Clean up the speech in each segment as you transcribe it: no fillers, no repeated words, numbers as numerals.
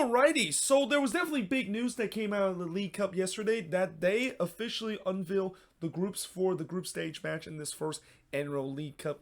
Alrighty, so there was definitely big news that came out of the League Cup yesterday that they officially unveil the groups for the group stage match in this first annual League Cup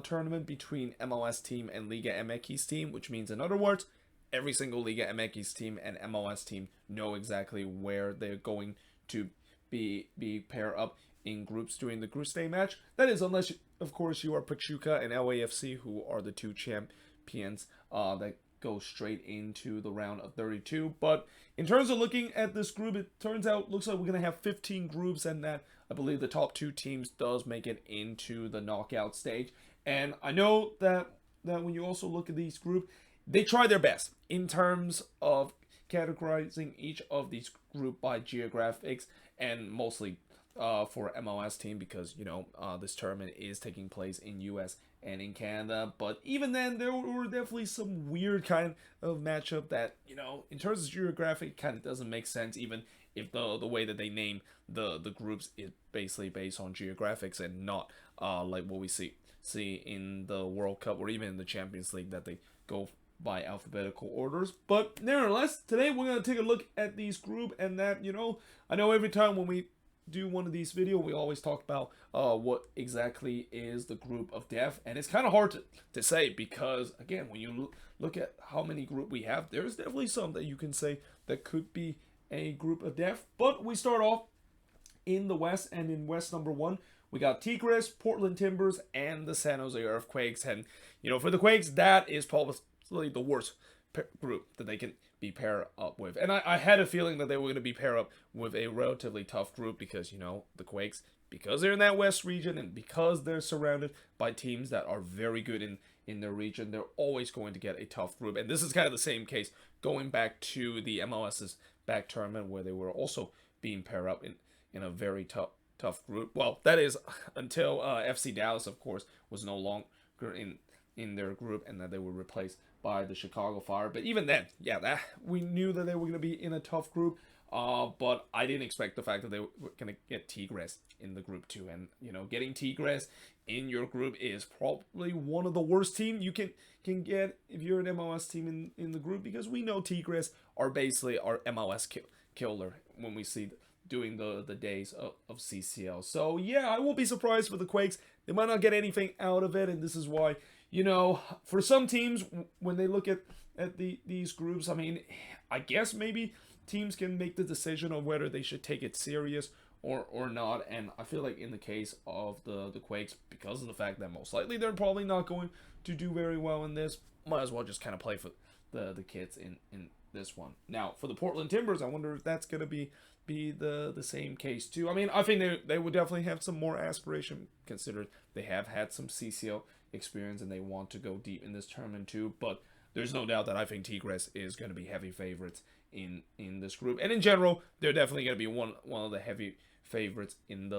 tournament between MLS team and Liga MX team, which means, in other words, every single Liga MX team and MLS team know exactly where they're going to be paired up in groups during the group stage match. That is, unless, of course, you are Pachuca and LAFC, who are the two champions that go straight into the round of 32. But in terms of looking at this group, it turns out looks like we're going to have 15 groups, and that I believe the top two teams does make it into the knockout stage. And I know that when you also look at these groups, they try their best in terms of categorizing each of these group by geographics, and mostly for MLS team, because this tournament is taking place in US and in Canada. But even then, there were definitely some weird kind of matchup that, in terms of geographic, kind of doesn't make sense, even if the way that they name the groups is basically based on geographics and not like what we see in the World Cup or even in the Champions League, that they go by alphabetical orders. But nevertheless, today we're going to take a look at these group, and that, I know every time when we do one of these videos, we always talk about what exactly is the group of death, and it's kind of hard to say, because again, when you look at how many group we have, there's definitely some that you can say that could be a group of death. But we start off in the West, and in West number 1 we got Tigres, Portland Timbers, and the San Jose Earthquakes. And for the Quakes, that is probably the worst group that they can be paired up with. And I had a feeling that they were going to be paired up with a relatively tough group, because the Quakes, because they're in that West region and because they're surrounded by teams that are very good in their region, they're always going to get a tough group. And this is kind of the same case going back to the MLS's back tournament, where they were also being paired up in a very tough group. Well, that is until FC Dallas, of course, was no longer in their group, and that they were replaced by the Chicago Fire. But even then, that we knew that they were going to be in a tough group. But I didn't expect the fact that they were going to get Tigres in the group too. And getting Tigres in your group is probably one of the worst teams you can get if you're an MLS team in the group, because we know Tigres are basically our MLS killer when we see doing the days of CCL. So yeah, I won't be surprised for the Quakes. They might not get anything out of it, and this is why, for some teams, when they look at these groups, I mean, I guess maybe teams can make the decision of whether they should take it serious or not. And I feel like in the case of the Quakes, because of the fact that most likely they're probably not going to do very well in this, might as well just kind of play for the kids in this one. Now, for the Portland Timbers, I wonder if that's going to be the same case too. I mean, I think they would definitely have some more aspiration, considered they have had some CCL experience and they want to go deep in this tournament too. But there's no doubt that I think Tigres is going to be heavy favorites in this group, and in general, they're definitely going to be one of the heavy favorites in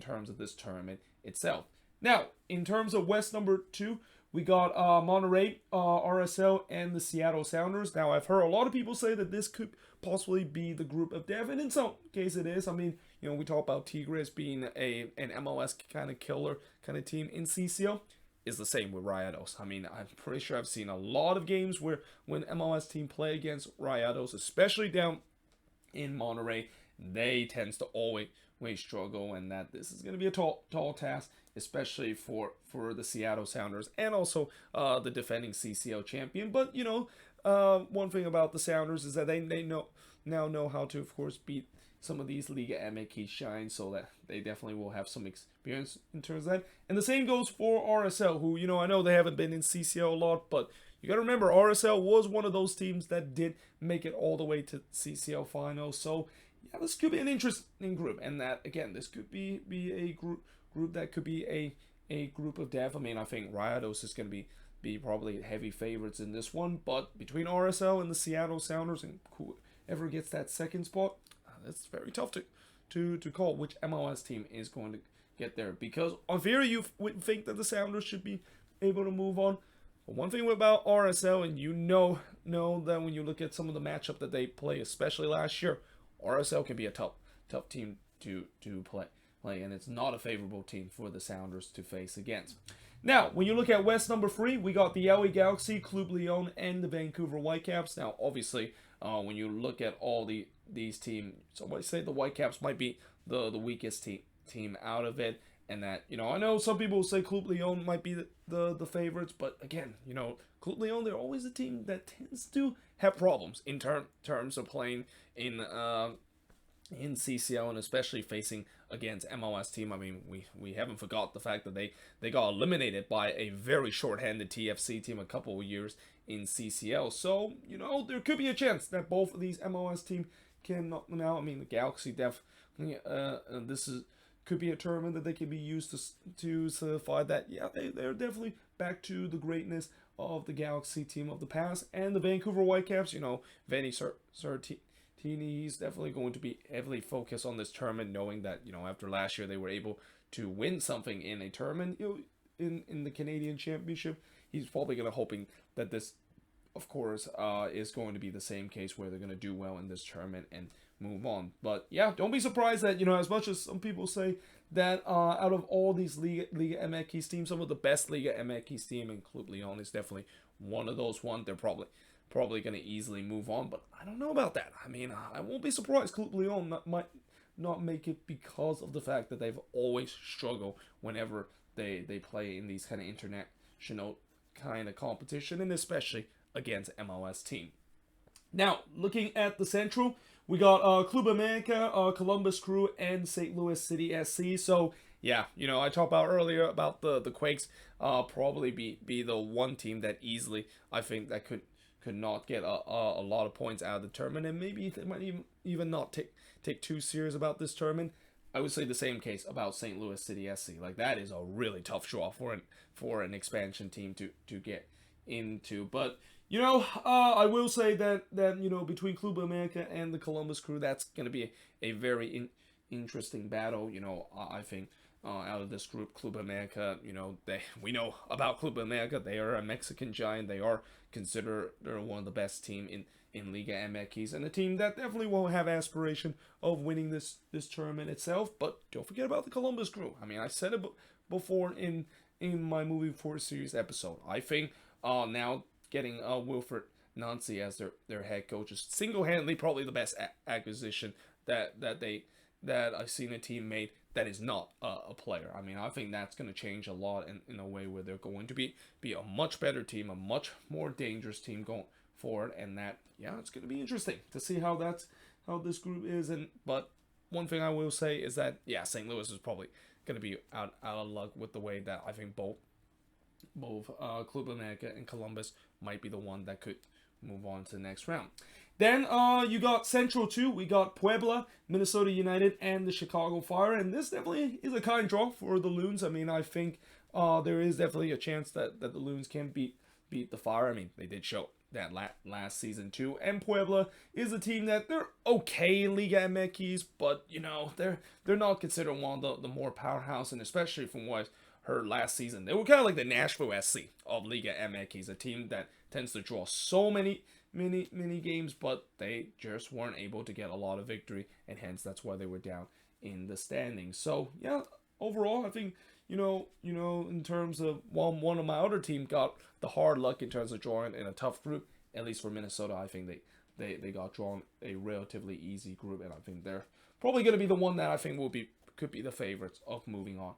terms of this tournament itself. Now, in terms of West number 2, we got Monterrey, RSL, and the Seattle Sounders. Now, I've heard a lot of people say that this could possibly be the group of death, and in some case it is. I mean, we talk about Tigres being an MLS kind of killer kind of team in CCL. Is the same with Rayados. I mean, I'm pretty sure I've seen a lot of games where when MLS team play against Rayados, especially down in Monterrey, they tends to always struggle, and that this is going to be a tall task, especially for the Seattle Sounders and also the defending CCL champion. But one thing about the Sounders is that they now know how to, of course, beat some of these Liga MX shines, so that they definitely will have some experience in terms of that. And the same goes for RSL, who, I know they haven't been in CCL a lot, but you got to remember, RSL was one of those teams that did make it all the way to CCL finals. So yeah, this could be an interesting group, and that, again, this could be a group that could be a group of death. I mean, I think Rayados is going to be probably heavy favorites in this one, but between RSL and the Seattle Sounders, and whoever gets that second spot, it's very tough to call which MLS team is going to get there, because on theory you would think that the Sounders should be able to move on. But one thing about RSL, and know that when you look at some of the matchup that they play, especially last year, RSL can be a tough team to play, and it's not a favorable team for the Sounders to face against. Now, when you look at West number 3, we got the LA Galaxy, Club Leon, and the Vancouver Whitecaps. Now, obviously, when you look at all these teams, somebody say the Whitecaps might be the weakest team out of it, and that, I know some people will say Club Leon might be the favorites, but again, Club Leon, they're always a team that tends to have problems in terms of playing in CCL, and especially facing against MLS team. I mean, we haven't forgot the fact that they got eliminated by a very short-handed TFC team a couple of years in CCL. So, there could be a chance that both of these MLS teams can knock them out. I mean, the Galaxy definitely, could be a tournament that they can be used to solidify that, yeah, they're definitely back to the greatness of the Galaxy team of the past. And the Vancouver Whitecaps, Vanny he's definitely going to be heavily focused on this tournament, knowing that, after last year they were able to win something in a tournament, in the Canadian Championship. He's probably going to hoping that this, of course, is going to be the same case where they're going to do well in this tournament and move on. But yeah, don't be surprised that, as much as some people say that out of all these Liga MX teams, some of the best Liga MX team, and Club Leon is definitely one of those ones. They're probably going to easily move on, but I don't know about that. I mean, I won't be surprised Club Leon might not make it because of the fact that they've always struggled whenever they play in these kind of international kind of competition, and especially against MLS team. Now, looking at the Central, we got Club America, Columbus Crew, and St. Louis City SC. So, yeah, I talked about earlier about the Quakes probably be the one team that easily, I think, that could not get a lot of points out of the tournament, and maybe they might even not take too serious about this tournament. I would say the same case about St. Louis City SC. Like, that is a really tough draw for an expansion team to get into. But I will say that between Club America and the Columbus Crew, that's going to be a very interesting battle. I think out of this group, Club America, we know about Club America. They are a Mexican giant. They are considered one of the best team in Liga MX, and a team that definitely won't have aspiration of winning this tournament itself. But don't forget about the Columbus Crew. I mean, I said it before in my Moving Forward series episode. I think now getting Wilfred Nancy as their head coach is single-handedly probably the best acquisition that I've seen a team made that is not a player. I mean, I think that's going to change a lot in a way where they're going to be a much better team, a much more dangerous team going forward, and that, yeah, it's going to be interesting to see how this group is. But one thing I will say is that, yeah, St. Louis is probably going to be out of luck with the way that I think both Club America and Columbus might be the one that could move on to the next round. Then you got Central 2. We got Puebla, Minnesota United, and the Chicago Fire. And this definitely is a kind draw for the Loons. I mean, I think there is definitely a chance that the Loons can beat the Fire. I mean, they did show that last season too. And Puebla is a team that they're okay in Liga MX, but they're not considered one of the more powerhouse, and especially from what I heard last season, they were kind of like the Nashville SC of Liga MX, a team that tends to draw so many games, but they just weren't able to get a lot of victory, and hence that's why they were down in the standings. So yeah, overall, I think in terms of one of my other team got the hard luck in terms of drawing in a tough group. At least for Minnesota, I think they got drawn a relatively easy group, and I think they're probably going to be the one that I think could be the favorites of moving on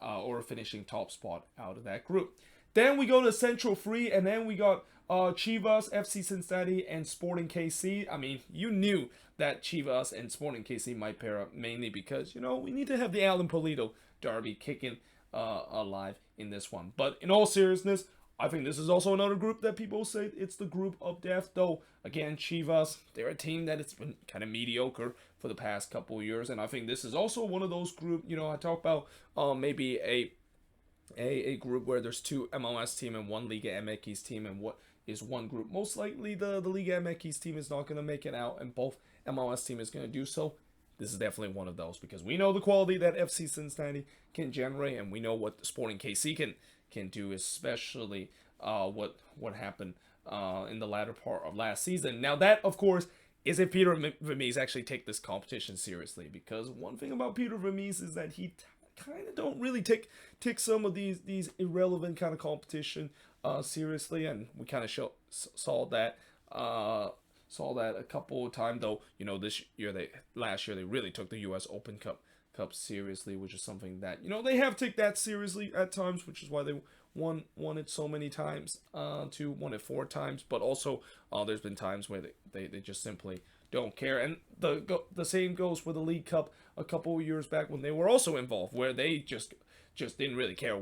or finishing top spot out of that group. Then we go to Central 3, and then we got Chivas, FC Cincinnati, and Sporting KC. I mean, you knew that Chivas and Sporting KC might pair up mainly because, we need to have the Alan Pulido derby kicking alive in this one. But in all seriousness, I think this is also another group that people say it's the group of death. Though, again, Chivas, they're a team that has been kind of mediocre for the past couple of years. And I think this is also one of those groups, I talk about maybe a group where there's two MLS team and one Liga MX team, and what is one group. Most likely the Liga MX team is not going to make it out, and both MLS team is going to do so. This is definitely one of those, because we know the quality that FC Cincinnati can generate, and we know what the Sporting KC can do, especially what happened in the latter part of last season. Now that, of course, is if Peter Vermes actually take this competition seriously, because one thing about Peter Vermes is that he kind of don't really take some of these irrelevant kind of competition seriously, and we kind of saw that. Saw that a couple of times, though. Last year they really took the U.S. Open Cup seriously, which is something that they have taken that seriously at times, which is why they won it so many times. Won it 4 times, but also there's been times where they just simply don't care. And the same goes for the League Cup a couple of years back when they were also involved, where they just didn't really care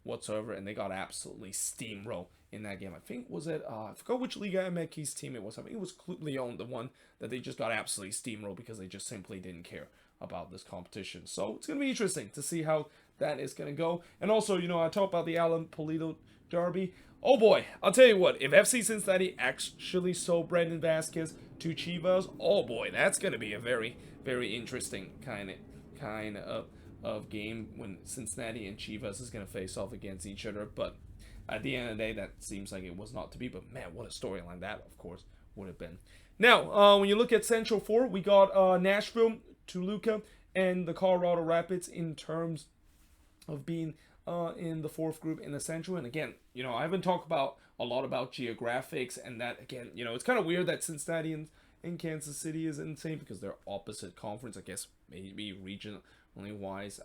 whatsoever, and they got absolutely steamrolled in that game. I think was it I forgot which Liga MX team it was. I think it was Club Leon, the one that they just got absolutely steamrolled because they just simply didn't care about this competition. So it's gonna be interesting to see how that is gonna go. And also, I talked about the Alan Pulido derby. Oh boy, I'll tell you what, if FC Cincinnati actually sold Brandon Vasquez to Chivas, oh boy, that's gonna be a very, very interesting kind of game when Cincinnati and Chivas is gonna face off against each other. But at the end of the day, that seems like it was not to be. But man, what a storyline that, of course, would have been. Now, when you look at Central 4, we got Nashville, Toluca, and the Colorado Rapids in terms of being in the 4th group in the Central. And again, I haven't talked about a lot about geographics, and that, again, it's kind of weird that Cincinnati and Kansas City is in the same, because they're opposite conference. I guess maybe regionally wise,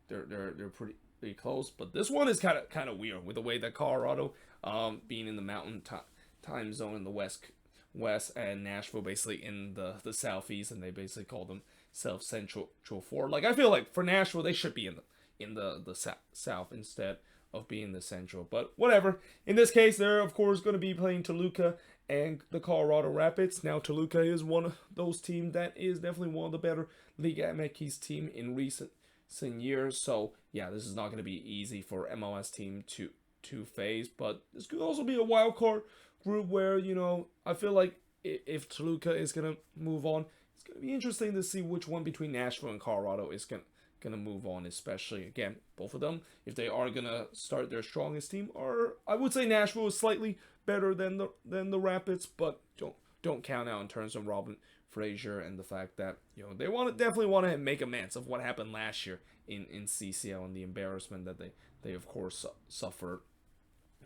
they're pretty close. But this one is kind of weird with the way that Colorado, being in the mountain time zone in the west, and Nashville basically in the southeast, and they basically call themselves Central 4. Like, I feel like for Nashville, they should be in the south instead of being the central. But whatever. In this case, they're of course going to be playing Toluca and the Colorado Rapids. Now, Toluca is one of those teams that is definitely one of the better Liga MX team in recent years. So yeah, this is not going to be easy for MLS team to face. But this could also be a wild card group where I feel like if Toluca is going to move on, it's going to be interesting to see which one between Nashville and Colorado is going to move on, especially, again, both of them, if they are going to start their strongest team. Or I would say Nashville is slightly better than the Rapids, but don't count out in terms of Robin Fraser and the fact that they definitely want to make amends of what happened last year in CCL and the embarrassment that they of course suffered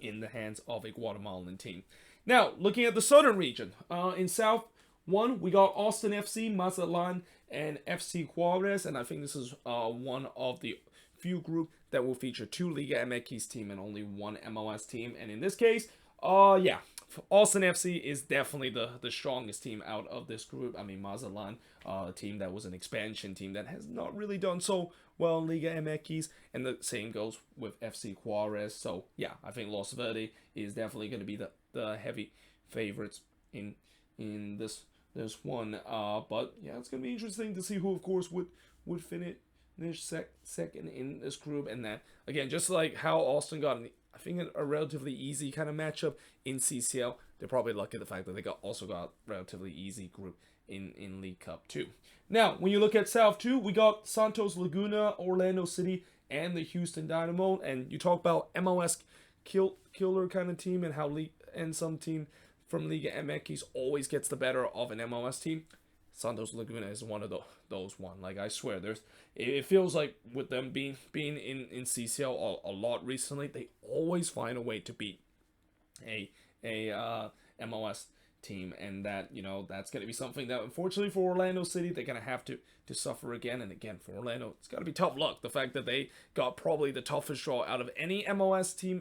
in the hands of a Guatemalan team. Now, looking at the southern region, in South 1, we got Austin FC, Mazatlan, and FC Juarez, and I think this is one of the few group that will feature 2 Liga MX team and only 1 MLS team. And in this case, yeah, Austin FC is definitely the strongest team out of this group. I mean, Mazatlan, a team that was an expansion team that has not really done so well in Liga MX, and the same goes with FC Juarez. So yeah, I think Los Verde is definitely going to be the heavy favorites in this one. But yeah, it's going to be interesting to see who, of course, would finish second in this group. And that, again, just like how Austin got, I think, a relatively easy kind of matchup in CCL, they're probably lucky the fact that they also got relatively easy group in League Cup too. Now, when you look at South 2, we got Santos Laguna, Orlando City, and the Houston Dynamo. And you talk about MLS killer kind of team, and how some team from Liga MX always gets the better of an MLS team. Santos Laguna is one of those one. Like, I swear, it feels like with them being in CCL a lot recently, they always find a way to beat a MLS team, and that that's going to be something that, unfortunately for Orlando City, they're going to have to suffer again. And again, for Orlando, it's got to be tough luck, the fact that they got probably the toughest draw out of any MLS team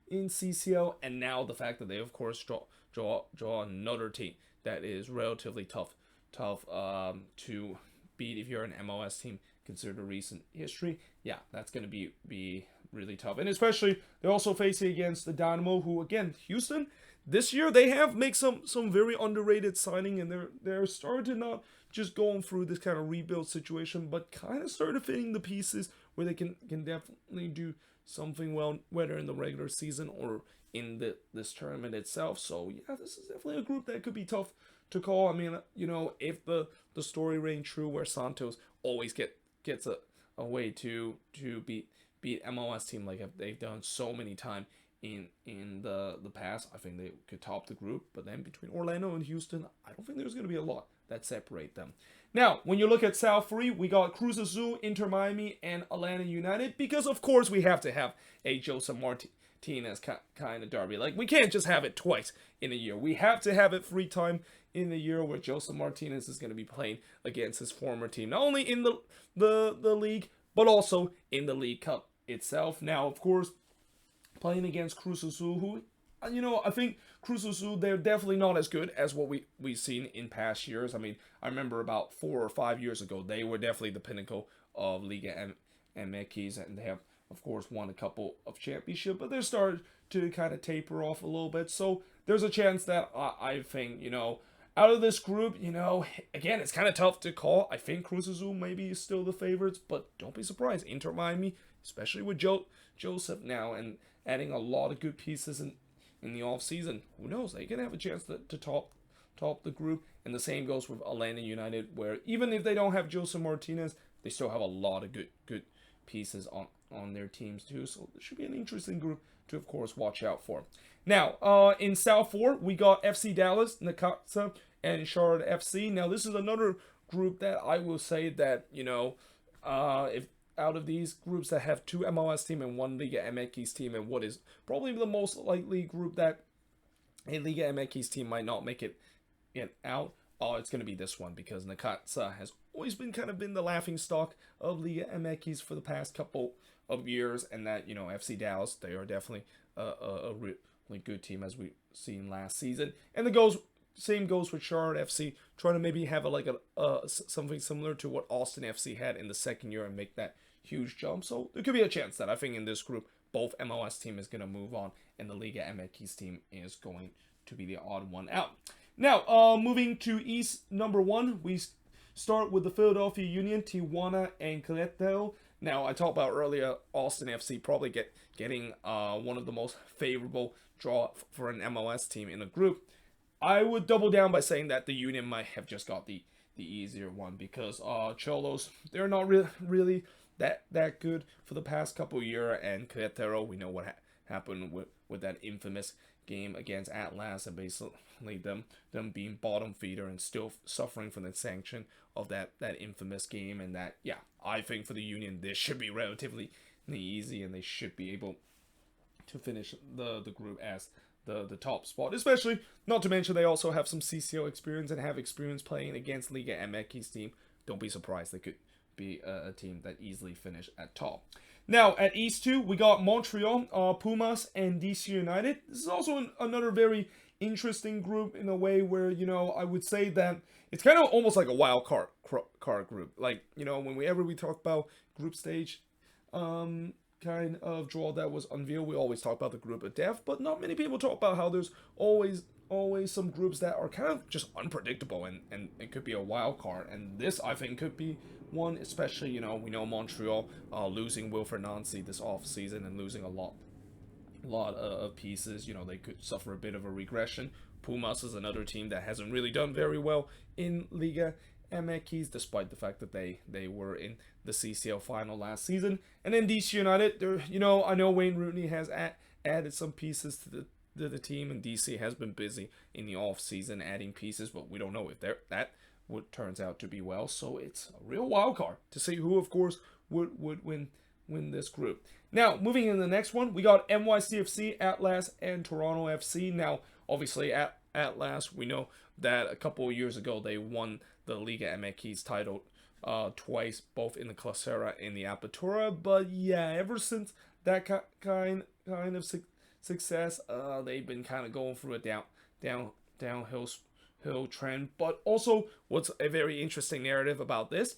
in CCL, and now the fact that they of course draw another team that is relatively tough to beat if you're an MLS team, consider the recent history. Yeah, that's going to be really tough. And especially, they're also facing against the Dynamo, who, again, Houston, this year, they have made some very underrated signing, and they're starting to not just going through this kind of rebuild situation, but kind of started fitting the pieces where they can definitely do something well, whether in the regular season or in this tournament itself. So yeah, this is definitely a group that could be tough to call. I mean, if the story rang true, where Santos always gets a way to beat MLS team like they've done so many times in the past. I think they could top the group, but then between Orlando and Houston, I don't think there's going to be a lot that separate them. Now, when you look at South 3, we got Cruz Azul, Inter Miami, and Atlanta United, because of course we have to have a Joseph Martinez kind of derby. Like, we can't just have it twice in a year. We have to have it 3 times in the year where Joseph Martinez is going to be playing against his former team, not only in the league, but also in the League Cup itself. Now, of course, playing against Cruz Azul, who, I think Cruz Azul, they're definitely not as good as what we've seen in past years. I mean, I remember about 4 or 5 years ago, they were definitely the pinnacle of Liga MX, and they have, of course, won a couple of championships, but they're starting to kind of taper off a little bit. So there's a chance that I think, out of this group, again, it's kind of tough to call. I think Cruz Azul maybe is still the favorites, but don't be surprised. Inter Miami, especially with Joseph now and adding a lot of good pieces in the offseason, who knows? They can have a chance to top the group. And the same goes with Atlanta United, where even if they don't have Joseph Martinez, they still have a lot of good pieces on their teams too. So this should be an interesting group to, of course, watch out for. Now, in South 4, we got FC Dallas, Necaxa, and Charlotte FC. Now, this is another group that I will say that, if out of these groups that have 2 MLS team and 1 Liga MX team, and what is probably the most likely group that a Liga MX team might not make it out, it's going to be this one, because Necaxa has always been the laughing stock of Liga MX for the past couple of years, and that, FC Dallas, they are definitely a really good team, as we've seen last season. And same goes with Charlotte FC, trying to maybe have something similar to what Austin FC had in the second year and make that huge jump. So there could be a chance that I think in this group, both MLS team is going to move on, and the Liga MX team is going to be the odd one out. Now, moving to East number 1, we start with the Philadelphia Union, Tijuana, and Querétaro. Now, I talked about earlier, Austin FC probably getting one of the most favorable draw for an MLS team in a group. I would double down by saying that the Union might have just got the easier one, because Cholos, they're not really that good for the past couple years, and Querétaro, we know what happened with that infamous game against Atlas, and basically them being bottom feeder and still suffering from the sanction of that infamous game. And that, yeah, I think for the Union, this should be relatively easy, and they should be able to finish the group as the top spot, especially, not to mention, they also have some CCL experience and have experience playing against Liga MX team. Don't be surprised, they could be a team that easily finish at top. Now, at East 2, we got Montreal, Pumas, and DC United. This is also another very interesting group in a way where, I would say that it's kind of almost like a wild card group. Like, whenever we talk about group stage kind of draw that was unveiled, we always talk about the group of death, but not many people talk about how there's always some groups that are kind of just unpredictable, and it could be a wild card. And this, I think, could be one, especially, we know Montreal losing Wilfred Nancy this offseason and losing a lot of pieces. They could suffer a bit of a regression. Pumas is another team that hasn't really done very well in Liga MX, despite the fact that they were in the CCL final last season. And then DC United, I know Wayne Rooney has added some pieces to the team, and DC has been busy in the off season adding pieces, but we don't know if that would turns out to be well. So it's a real wild card to see who, of course, would win this group. Now, moving into the next one, we got NYCFC, Atlas, and Toronto FC. Now, obviously, Atlas, we know that a couple of years ago they won the Liga MX title twice, both in the Clausura and the Apertura. But yeah, ever since that kind of success, they've been kind of going through a downhill trend. But also, what's a very interesting narrative about this,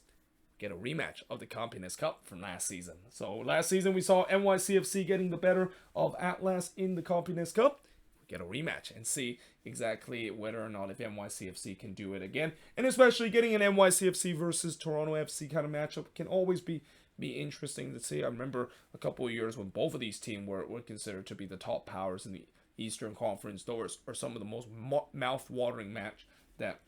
get a rematch of the Campeones Cup from last season. So last season we saw NYCFC getting the better of Atlas in the Campeones Cup. Get a rematch and see exactly whether or not if NYCFC can do it again. And especially getting an NYCFC versus Toronto FC kind of matchup can always be interesting to see. I remember a couple of years when both of these teams were considered to be the top powers in the Eastern Conference. Those are some of the most mouth-watering match that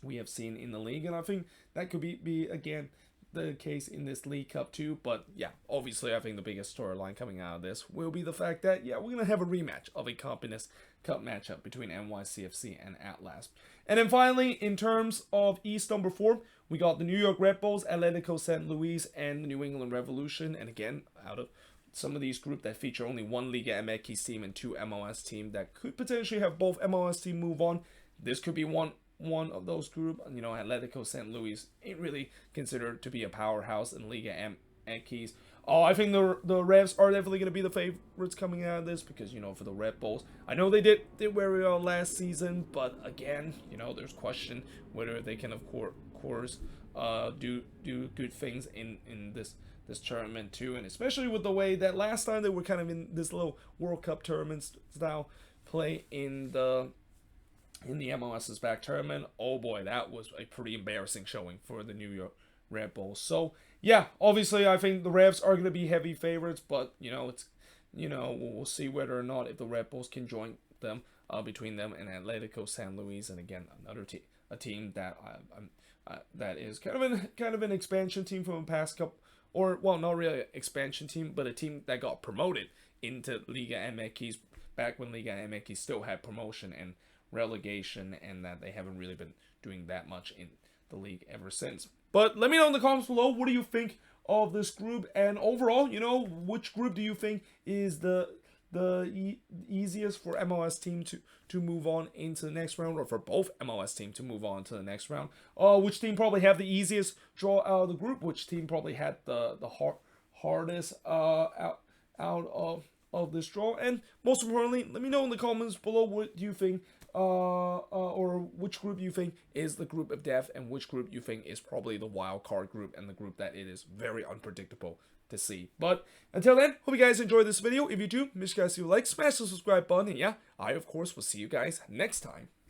we have seen in the league, and I think that could be again the case in this League Cup too. But yeah, obviously I think the biggest storyline coming out of this will be the fact that, yeah, we're going to have a rematch of a Confidence Cup matchup between NYCFC and Atlas. And then finally, in terms of East number 4, we got the New York Red Bulls, Atlético San Luis, and the New England Revolution. And again, out of some of these groups that feature only one Liga MX team and 2 MLS team that could potentially have both MLS team move on, this could be one of those group. You know, Atlético San Luis ain't really considered to be a powerhouse in Liga MX. Oh, I think the Revs are definitely going to be the favorites coming out of this because, you know, for the Red Bulls, I know they did very well last season, but again, you know, there's question whether they can, of course, do good things in this tournament too, and especially with the way that last time they were kind of in this little World Cup tournament style play in the MLS's back tournament. Oh boy, that was a pretty embarrassing showing for the New York Red Bulls. So yeah, obviously I think the Revs are going to be heavy favorites, but we'll see whether or not if the Red Bulls can join them between them and Atlético San Luis, and again another a team that that is kind of an expansion team from the past couple, or well, not really an expansion team, but a team that got promoted into Liga MX back when Liga MX still had promotion and relegation, and that they haven't really been doing that much in the league ever since. But let me know in the comments below, what do you think of this group, and overall, you know, which group do you think is the easiest for MLS team to move on into the next round, or for both MLS team to move on to the next round? Which team probably have the easiest draw out of the group? Which team probably had the hardest out of this draw? And most importantly, let me know in the comments below what you think, or which group you think is the group of death, and which group you think is probably the wild card group, and the group that it is very unpredictable to see. But until then, hope you guys enjoyed this video. If you do, make sure you guys do like, smash the subscribe button, and yeah, I of course will see you guys next time.